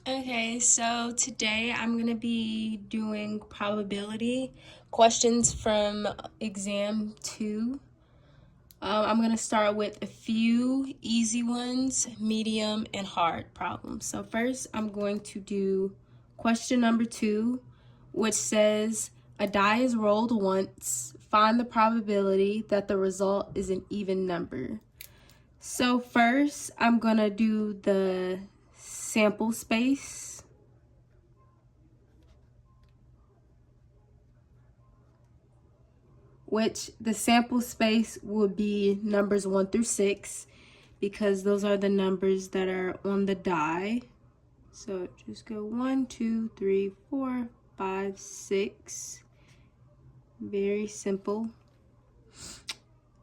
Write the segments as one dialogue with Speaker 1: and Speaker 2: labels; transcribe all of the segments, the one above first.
Speaker 1: Okay, so today I'm going to be doing probability questions from exam 2. I'm going to start with a few easy ones, medium, and hard problems. So first I'm going to do question number 2, which says a die is rolled once. Find the probability that the result is an even number. So first I'm going to do the sample space. Which the sample space would be numbers 1 through 6 because those are the numbers that are on the die. So just go 1, 2, 3, 4, 5, 6. Very simple.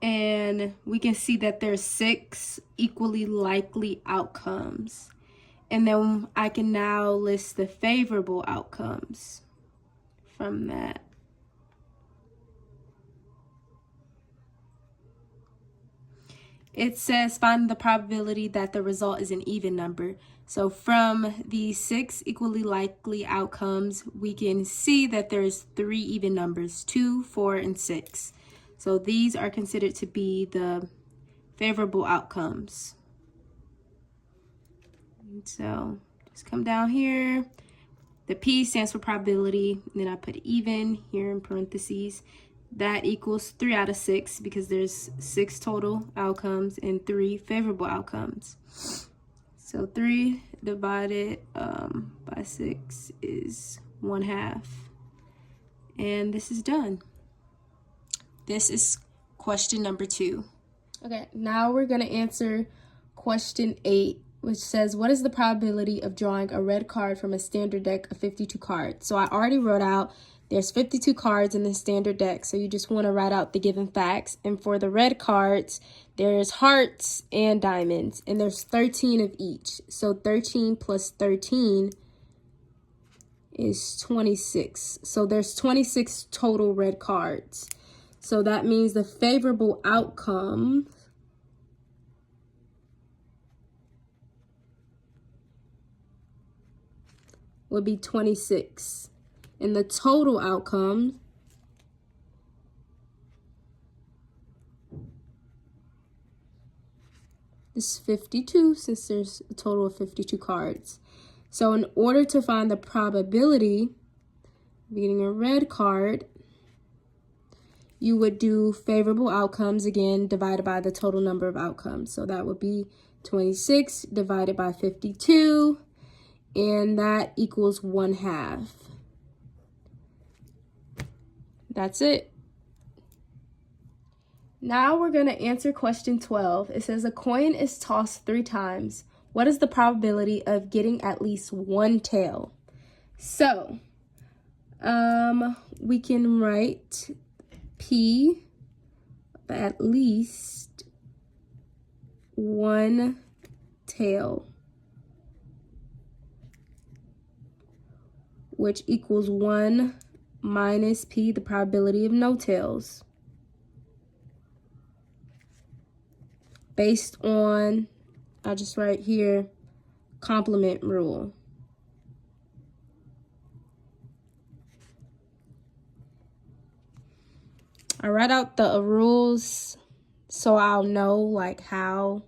Speaker 1: And we can see that there's 6 equally likely outcomes. And then I can now list the favorable outcomes from that. It says find the probability that the result is an even number. So from the 6 equally likely outcomes, we can see that there's 3 even numbers, 2, 4, and 6. So these are considered to be the favorable outcomes. And so just come down here. The P stands for probability, and then I put even here in parentheses. That equals 3 out of 6 because there's 6 total outcomes and 3 favorable outcomes. So 3 divided by 6 is 1/2. And this is done. This is question number 2. Okay, now we're going to answer question 8, which says, what is the probability of drawing a red card from a standard deck of 52 cards? So I already wrote out there's 52 cards in the standard deck, so you just want to write out the given facts. And for the red cards, there's hearts and diamonds, and there's 13 of each. So 13 plus 13 is 26. So there's 26 total red cards. So that means the favorable outcome would be 26. And the total outcome is 52, since there's a total of 52 cards. So in order to find the probability of getting a red card, you would do favorable outcomes again divided by the total number of outcomes. So that would be 26 divided by 52, and that equals 1/2. That's it. Now we're going to answer question 12. It says a coin is tossed 3 times. What is the probability of getting at least one tail? So, we can write P at least one tail, which equals 1 minus P, the probability of no tails, based on, I just write here, complement rule. I write out the rules so I'll know like how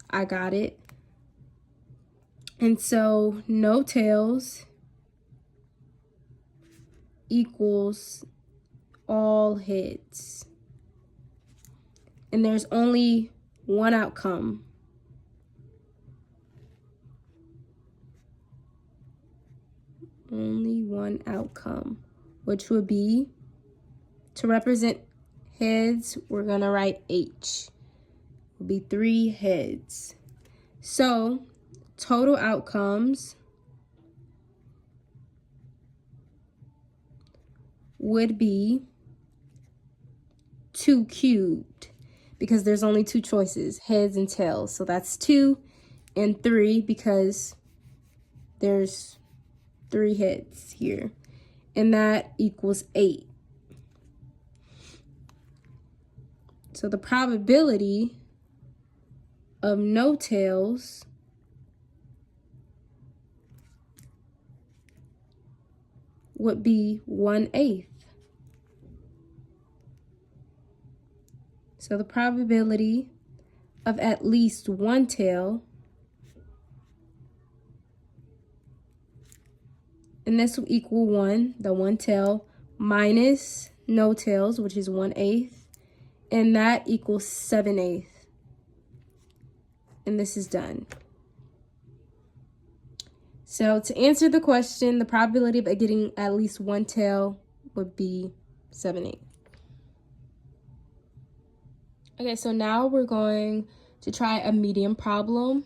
Speaker 1: I got it. And so no tails equals all heads. And there's only one outcome. Only one outcome, which would be, to represent heads, we're going to write H. It would be 3 heads. So total outcomes would be 2 cubed, because there's only 2 choices, heads and tails. So that's 2 and 3 because there's 3 heads here. And that equals 8. So the probability of no tails would be 1/8. So the probability of at least one tail, and this will equal 1, the one tail, minus no tails, which is 1/8, and that equals 7/8. And this is done. So to answer the question, the probability of getting at least one tail would be 7/8. Okay, so now we're going to try a medium problem.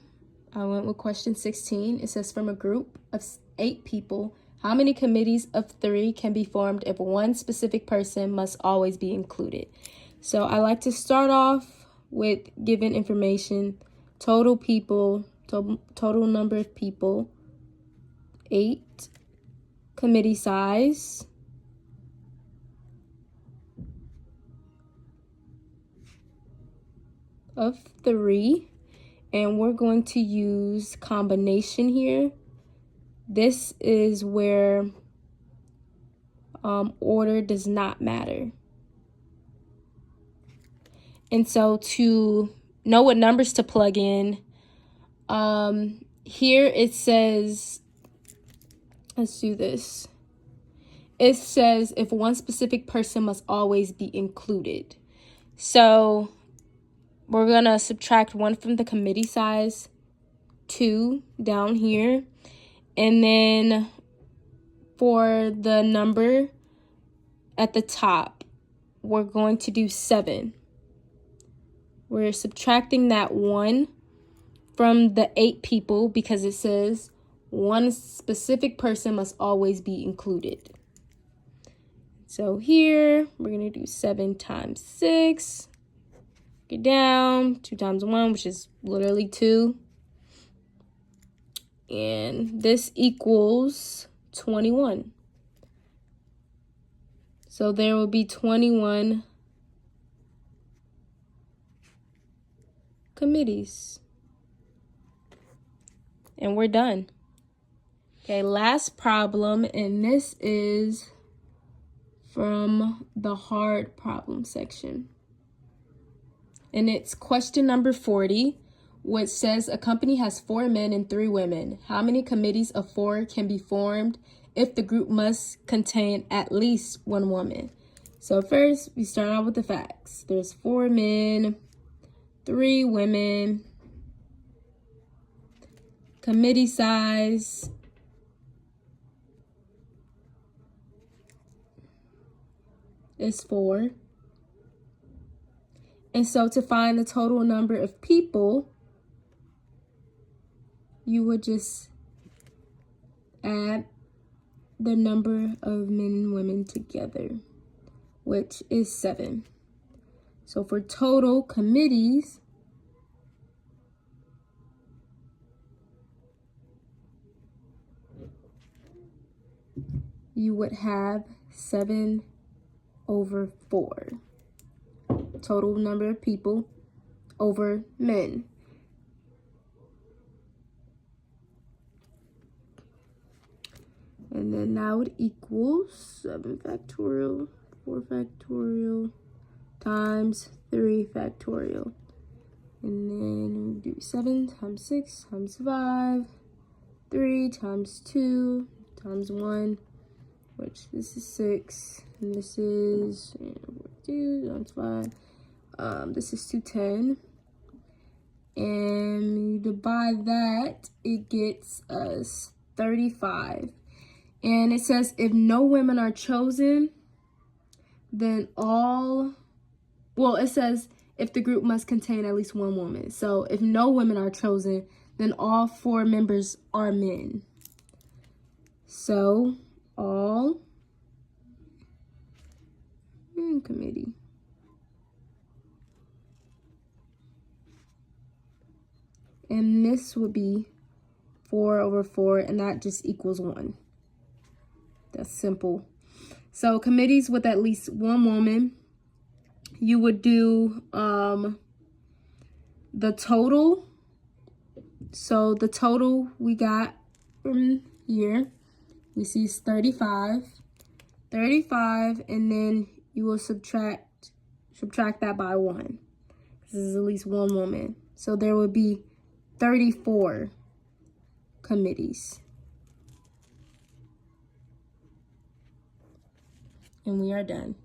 Speaker 1: I went with question 16. It says, from a group of 8 people, how many committees of 3 can be formed if one specific person must always be included? So I like to start off with given information, total people, total number of people, 8, committee size, of 3, and we're going to use combination here. This is where order does not matter. And so to know what numbers to plug in, here it says, let's do this. It says if one specific person must always be included. So we're going to subtract 1 from the committee size, 2 down here. And then for the number at the top, we're going to do 7. We're subtracting that 1 from the 8 people because it says one specific person must always be included. So here, we're going to do 7 times 6. Get down, 2 times 1, which is literally 2. And this equals 21. So there will be 21 committees. And we're done. Okay, last problem, and this is from the hard problem section. And it's question number 40, which says a company has 4 men and 3 women. How many committees of 4 can be formed if the group must contain at least 1 woman? So first, we start out with the facts. There's 4 men, 3 women. Committee size is 4. And so to find the total number of people, you would just add the number of men and women together, which is 7. So for total committees, you would have 7/4. Total number of people over men. And then that would equal 7 factorial, 4 factorial, times 3 factorial. And then we do 7 times 6 times 5, 3 times 2 times 1, which this is 6, and this is 2 times 5. This is 210. And you divide that, it gets us 35. And it says if no women are chosen, then it says if the group must contain at least 1 woman. So if no women are chosen, then all 4 members are men. So all committee. And this would be 4/4, and that just equals 1. That's simple. So committees with at least 1 woman, you would do the total. So the total we got from here, we see it's 35. 35, and then you will subtract that by 1. This is at least one woman. So there would be 34 committees. And we are done.